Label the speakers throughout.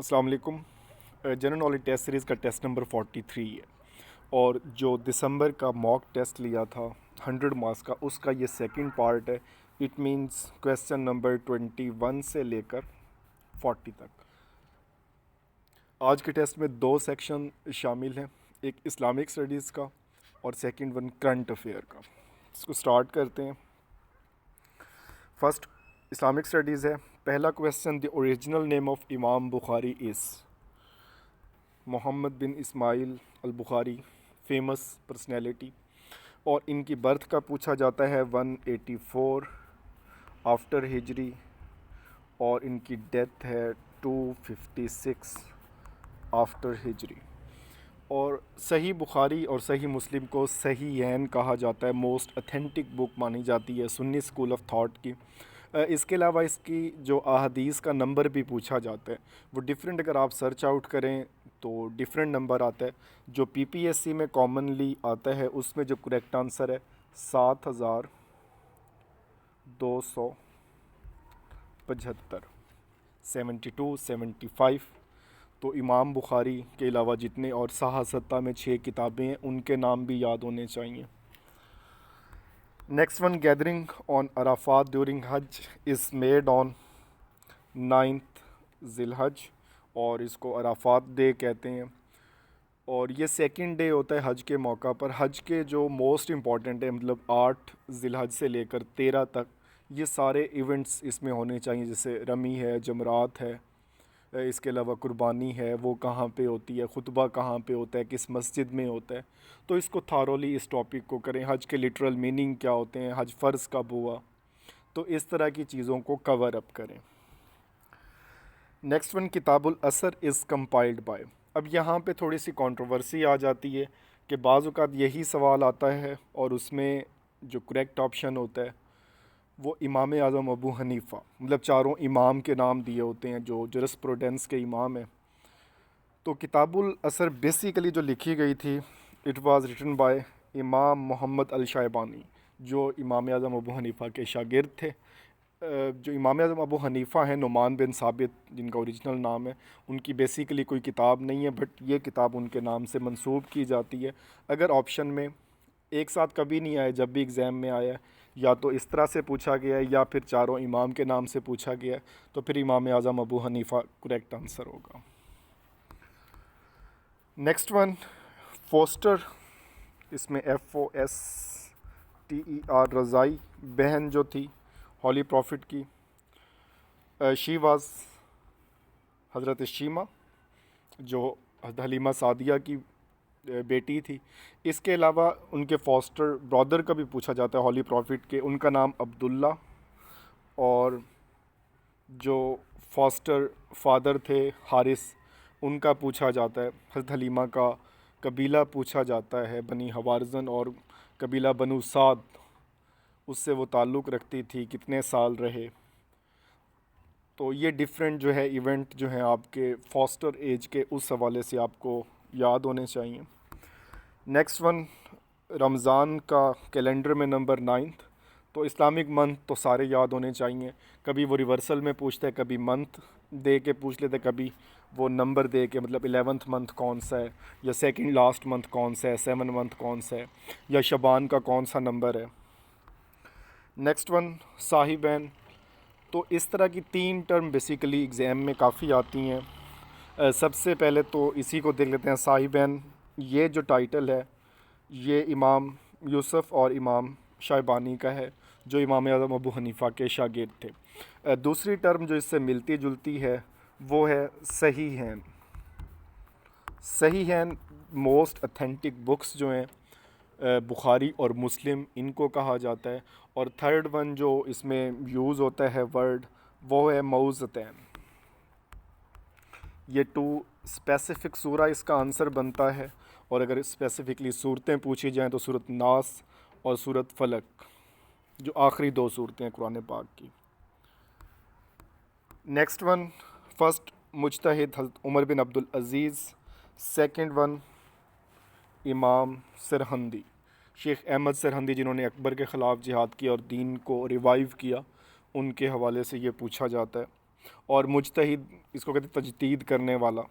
Speaker 1: अस्सलाम वालेकुम। General knowledge test series का टेस्ट नंबर 43 है और जो दिसंबर का मॉक टेस्ट लिया था 100 मार्क्स का, उसका ये सेकंड पार्ट है। इट मींस क्वेश्चन नंबर 21 से लेकर 40 तक। आज के टेस्ट में दो सेक्शन शामिल हैं, एक इस्लामिक स्टडीज़ का और सेकंड वन करंट अफेयर का। इसको स्टार्ट करते हैं। फर्स्ट इस्लामिक स्टडीज़ है। पहला question, the original name of Imam Bukhari is. Mohammad bin Ismail al Bukhari, famous personality, और इनकी बर्थ का पूछा जाता है 184 आफ्टर हिजरी और इनकी डेथ है 256 आफ्टर हिजरी। और सही बुखारी और सही मुस्लिम को सही ऐन कहा जाता है, मोस्ट अथेंटिक बुक मानी जाती है सुन्नी स्कूल ऑफ थॉट की। इसके अलावा इसकी जो अहादीस का नंबर भी पूछा जाता है वो डिफरेंट, अगर आप सर्च आउट करें तो डिफरेंट नंबर आता है। जो पीपीएससी में कॉमनली आता है उसमें जो करेक्ट आंसर है 7275, 7275। तो इमाम बुखारी के अलावा जितने और सहासत्ता में 6 किताबें हैं उनके नाम भी याद होने चाहिए। Next one, gathering on Arafat during हज इज़ मेड ऑन 9th ज़िलहज और इसको अराफात डे कहते हैं। और ये सेकंड डे होता है हज के मौका पर। हज के जो मोस्ट इम्पॉर्टेंट है, मतलब 8 ज़िलहज से लेकर 13 तक, ये सारे इवेंट्स इसमें होने चाहिए। जैसे रमी है, जमरात है, इसके अलावा कुर्बानी है, वो कहाँ पे होती है, खुतबा कहाँ पे होता है, किस मस्जिद में होता है। तो इसको थारोली इस टॉपिक को करें। हज के लिटरल मीनिंग क्या होते हैं, हज फ़र्ज़ कब हुआ, तो इस तरह की चीज़ों को कवर अप करें। नेक्स्ट वन, किताबुल असर इज़ कंपाइल्ड बाय। अब यहाँ पे थोड़ी सी कंट्रोवर्सी आ जाती है कि बाज़ औक़ात यही सवाल आता है और उसमें जो करेक्ट ऑप्शन होता है वो इमाम आज़म अबू हनीफ़ा, मतलब चारों इमाम के नाम दिए होते हैं जो जरिस्प्रूडेंस के इमाम हैं। तो किताबुल असर बेसिकली जो लिखी गई थी, इट वाज़ रिटन बाय इमाम मोहम्मद अल शायबानी, जो इमाम आज़म अबू हनीफ़ा के शागिर्द थे। जो इमाम आज़म अबू हनीफ़ा हैं, नुमान बिन साबित जिनका ओरिजिनल नाम है, उनकी बेसिकली कोई किताब नहीं है, बट ये किताब उनके नाम से मंसूब की जाती है। अगर ऑप्शन में एक साथ कभी नहीं आए, जब भी एग्ज़ाम में आया है, या तो इस तरह से पूछा गया है या फिर चारों इमाम के नाम से पूछा गया है, तो फिर इमाम आज़म अबू हनीफ़ा करेक्ट आंसर होगा। नेक्स्ट वन, फोस्टर, इसमें FOSTER, रज़ाई बहन जो थी हॉली प्रॉफिट की, शी वाज हज़रत शीमा जो हलीमा सादिया की बेटी थी। इसके अलावा उनके फॉस्टर ब्रदर का भी पूछा जाता है हॉली प्रॉफिट के, उनका नाम अब्दुल्ला। और जो फॉस्टर फादर थे हारिस, उनका पूछा जाता है। हज़रत हलीमा का कबीला पूछा जाता है बनी हवारजन, और कबीला बनु साद उससे वो ताल्लुक़ रखती थी, कितने साल रहे। तो ये डिफरेंट जो है इवेंट जो हैं आपके फॉस्टर एज के, उस हवाले से आपको याद होने चाहिए। नेक्स्ट वन, रमज़ान का कैलेंडर में नंबर 9th। तो इस्लामिक मंथ तो सारे याद होने चाहिए। कभी वो रिवर्सल में पूछते हैं, कभी मंथ दे के पूछ लेते, कभी वो नंबर दे के, मतलब 11th मंथ कौन सा है, या सेकंड लास्ट मंथ कौन सा है, 7 मंथ कौन सा है, या शबान का कौन सा नंबर है। नेक्स्ट वन, साहिबैन। तो इस तरह की 3 टर्म बेसिकली एग्ज़ाम में काफ़ी आती हैं। सबसे पहले तो इसी को देख लेते हैं, साहिबैन। ये जो टाइटल है ये इमाम यूसुफ़ और इमाम शाइबानी का है, जो इमाम आज़म अबू हनीफ़ा के शागिर्द थे। दूसरी टर्म जो इससे मिलती जुलती है वो है सही हैं। सही हैं मोस्ट अथेंटिक बुक्स जो हैं, बुखारी और मुस्लिम, इनको कहा जाता है। और थर्ड वन जो इसमें यूज़ होता है वर्ड, वो है मौज़तैन। ये 2 स्पेसिफ़िक सूरा इसका आंसर बनता है। और अगर स्पेसिफ़िकली सूरतें पूछी जाएँ तो सूरत नास और सूरत फलक, जो आखिरी 2 सूरतें हैं कुरान पाक की। नेक्स्ट वन, फर्स्ट मुजतहिद हज़रत उमर बिन अब्दुल अज़ीज़। सेकंड वन, इमाम सरहंदी, शेख अहमद सरहंदी, जिन्होंने अकबर के ख़िलाफ़ जिहाद किया और दीन को रिवाइव किया, उनके हवाले से ये पूछा जाता है। और मुजतहिद इसको कहते हैं तजदीद करने वाला।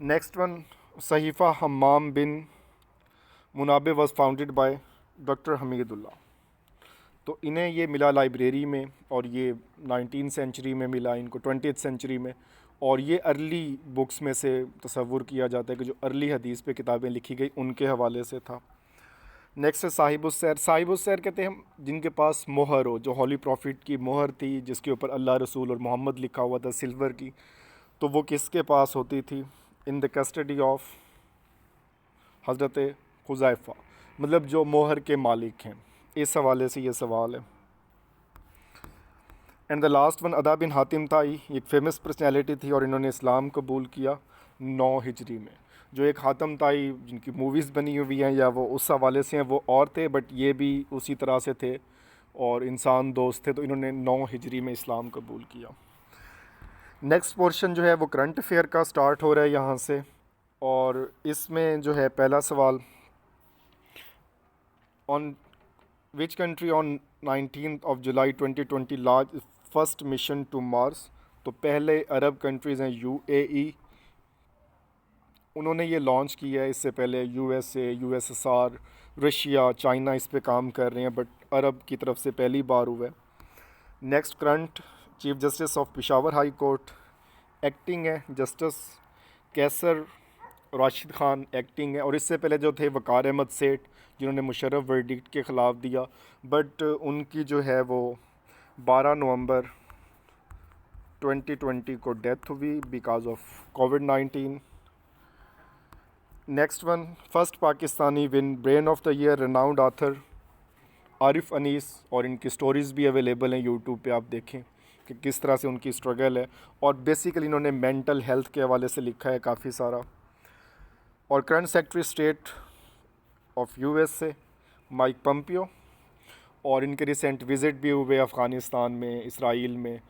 Speaker 1: Next one, Sahifa Hammam bin Munabbih was founded by doctor Hamidullah. तो इन्हें ये मिला लाइब्रेरी में, और ये 19th सेंचुरी में मिला इनको, 20th सेंचुरी में। और ये अर्ली बुक्स में से तसव्वुर किया जाता है कि जो अर्ली हदीस पे किताबें लिखी गई उनके हवाले से था। नेक्स्ट है साहिबुस्सैर। साहिबुस्सैर कहते हैं हम जिनके पास मोहर हो, जो हॉली प्रॉफिट की मोहर थी जिसके ऊपर अल्लाह रसूल और मोहम्मद लिखा हुआ था सिल्वर की। तो वो किसके पास होती थी? इन द कस्टडी ऑफ हज़रत हुज़ैफ़ा, मतलब जो मोहर के मालिक हैं। इस हवाले से ये सवाल है। एंड द लास्ट वन, अदा बिन हातिम ताई, एक फेमस पर्सनैलिटी थी और इन्होंने इस्लाम कबूल किया 9 हिजरी में। जो एक हातिम ताई जिनकी मूवीज़ बनी हुई हैं या वो उस हवाले से हैं, वो और थे, बट ये भी उसी तरह से थे और इंसान दोस्त थे। तो इन्होंने 9 हिजरी में इस्लाम कबूल किया। नेक्स्ट पोर्शन जो है वो करंट अफेयर का स्टार्ट हो रहा है यहाँ से, और इसमें जो है पहला सवाल, on which country on 19th of July 2020 launch first mission to Mars. तो पहले अरब कंट्रीज़ हैं UAE, उन्होंने ये लॉन्च किया है। इससे पहले USA, USSR, रशिया, चाइना इस पे काम कर रहे हैं, बट अरब की तरफ से पहली बार हुआ है। Next current, chief justice of Peshawar high court acting है, जस्टिस कैसर राशिद ख़ान एक्टिंग है। और इससे पहले जो थे वकार अहमद सेठ, जिन्होंने मुशर्रफ वर्डिक्ट के ख़िलाफ़ दिया, बट उनकी जो है वो 12 नवंबर 2020 को डेथ हुई बिकॉज ऑफ कोविड-19। Next one, first Pakistani win brain of the year renowned author Arif Anis, और इनकी स्टोरीज़ भी अवेलेबल हैं यूट्यूब पे, आप देखें कि किस तरह से उनकी स्ट्रगल है। और बेसिकली इन्होंने मेंटल हेल्थ के हवाले से लिखा है काफ़ी सारा। और current secretary state of USA Mike Pompeo, और इनके रिसेंट विज़िट भी हुए अफ़गानिस्तान में, इसराइल में।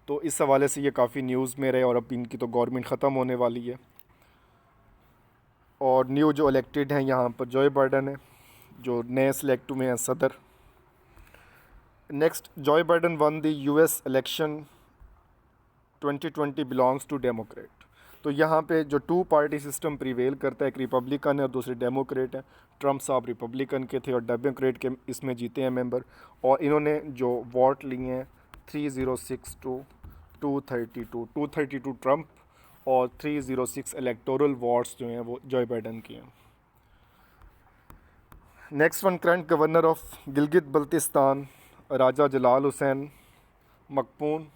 Speaker 1: तो इस हवाले से ये काफ़ी न्यूज़ में रहे, और अब इनकी तो गवर्नमेंट ख़त्म होने वाली है। और न्यू जो इलेक्टेड हैं यहाँ पर जो बाइडन है, जो नए सेलेक्ट हुए हैं सदर। नेक्स्ट, जो Biden won the US election 2020 belongs to Democrat. तो यहाँ पे जो 2 पार्टी सिस्टम प्रिवेल करता है, एक रिपब्लिकन है और दूसरे डेमोक्रेट है। ट्रम्प साहब रिपब्लिकन के थे और डेमोक्रेट के इसमें जीते हैं मेंबर। और इन्होंने जो वोट लिए हैं 306 टू 232 ट्रम्प और 306 इलेक्टोरल वोट्स जो हैं वो जो बाइडन के हैं। Next one, current governor of Gilgit Baltistan Raja Jalal Hussain Makpoon,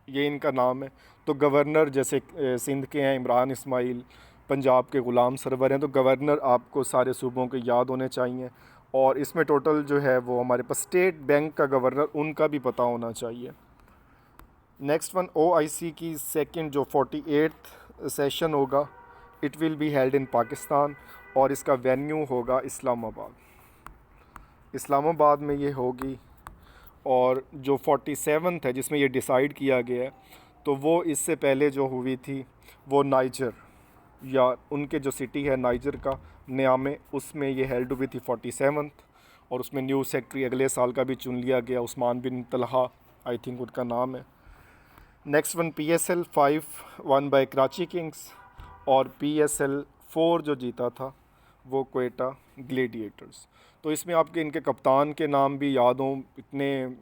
Speaker 1: ये इनका नाम है। तो गवर्नर जैसे सिंध के हैं इमरान इस्माइल, पंजाब के ग़ुलाम सरवर हैं। तो गवर्नर आपको सारे सूबों के याद होने चाहिए। और इसमें टोटल जो है वो हमारे पास स्टेट बैंक का गवर्नर, उनका भी पता होना चाहिए। नेक्स्ट वन, OIC की सेकंड जो 48th सेशन होगा, it will be held in Pakistan, और इसका वेन्यू होगा इस्लामाबाद में ये होगी। और जो 47th है जिसमें ये डिसाइड किया गया है, तो वो इससे पहले जो हुई थी वो नाइजर, या उनके जो सिटी है नाइजर का नियामे, उसमें ये हेल्ड हुई थी 47th। और उसमें न्यू सेक्रेटरी अगले साल का भी चुन लिया गया, उस्मान बिन तलहा आई थिंक उनका नाम है। Next one, PSL 5 one by Karachi Kings, और PSL 4 जो जीता था वो क्वेटा ग्लेडिएटर्स। तो इसमें आपके इनके कप्तान के नाम भी याद हों, इतने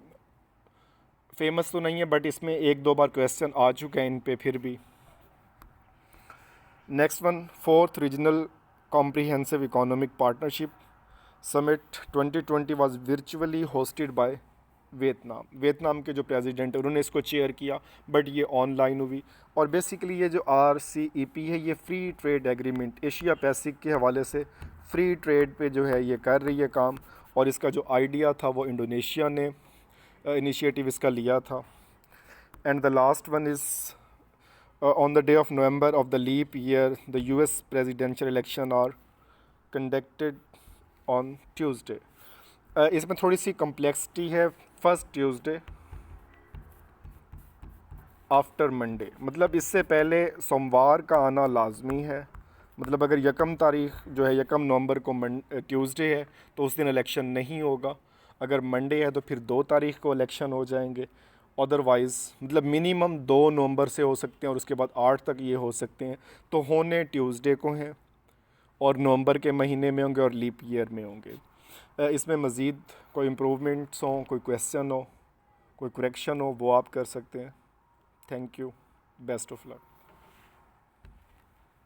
Speaker 1: फेमस तो नहीं है, बट इसमें 1-2 बार क्वेश्चन आ चुके हैं इन पे फिर भी। Next one, 4th regional comprehensive economic partnership summit 2020 was virtually hosted by Vietnam के जो प्रेसिडेंट है उन्होंने इसको चेयर किया, बट ये ऑनलाइन हुई। और बेसिकली ये जो RCEP है, ये free trade agreement Asia Pacific के हवाले से फ्री ट्रेड पे जो है ये कर रही है काम। और इसका जो आइडिया था वो इंडोनेशिया ने इनिशिएटिव इसका लिया था। And the last one is on the day of November of the leap year the US presidential election are conducted on Tuesday. इसमें थोड़ी सी कम्प्लेक्सिटी है। फर्स्ट ट्यूसडे आफ्टर मंडे, मतलब इससे पहले सोमवार का आना लाजमी है। मतलब अगर 1 तारीख जो है 1 नवंबर को ट्यूसडे है तो उस दिन इलेक्शन नहीं होगा। अगर मंडे है तो फिर 2 तारीख को इलेक्शन हो जाएंगे। अदरवाइज़ मतलब मिनिमम 2 नवंबर से हो सकते हैं और उसके बाद 8 तक ये हो सकते हैं। तो होने ट्यूसडे को हैं और नवंबर के महीने में होंगे और लीप ईयर में होंगे। इसमें मज़ीद कोई इम्प्रूवमेंट्स हों, कोई क्वेश्चन हो, कोई करेक्शन हो, वो आप कर सकते हैं। Thank you, best of luck.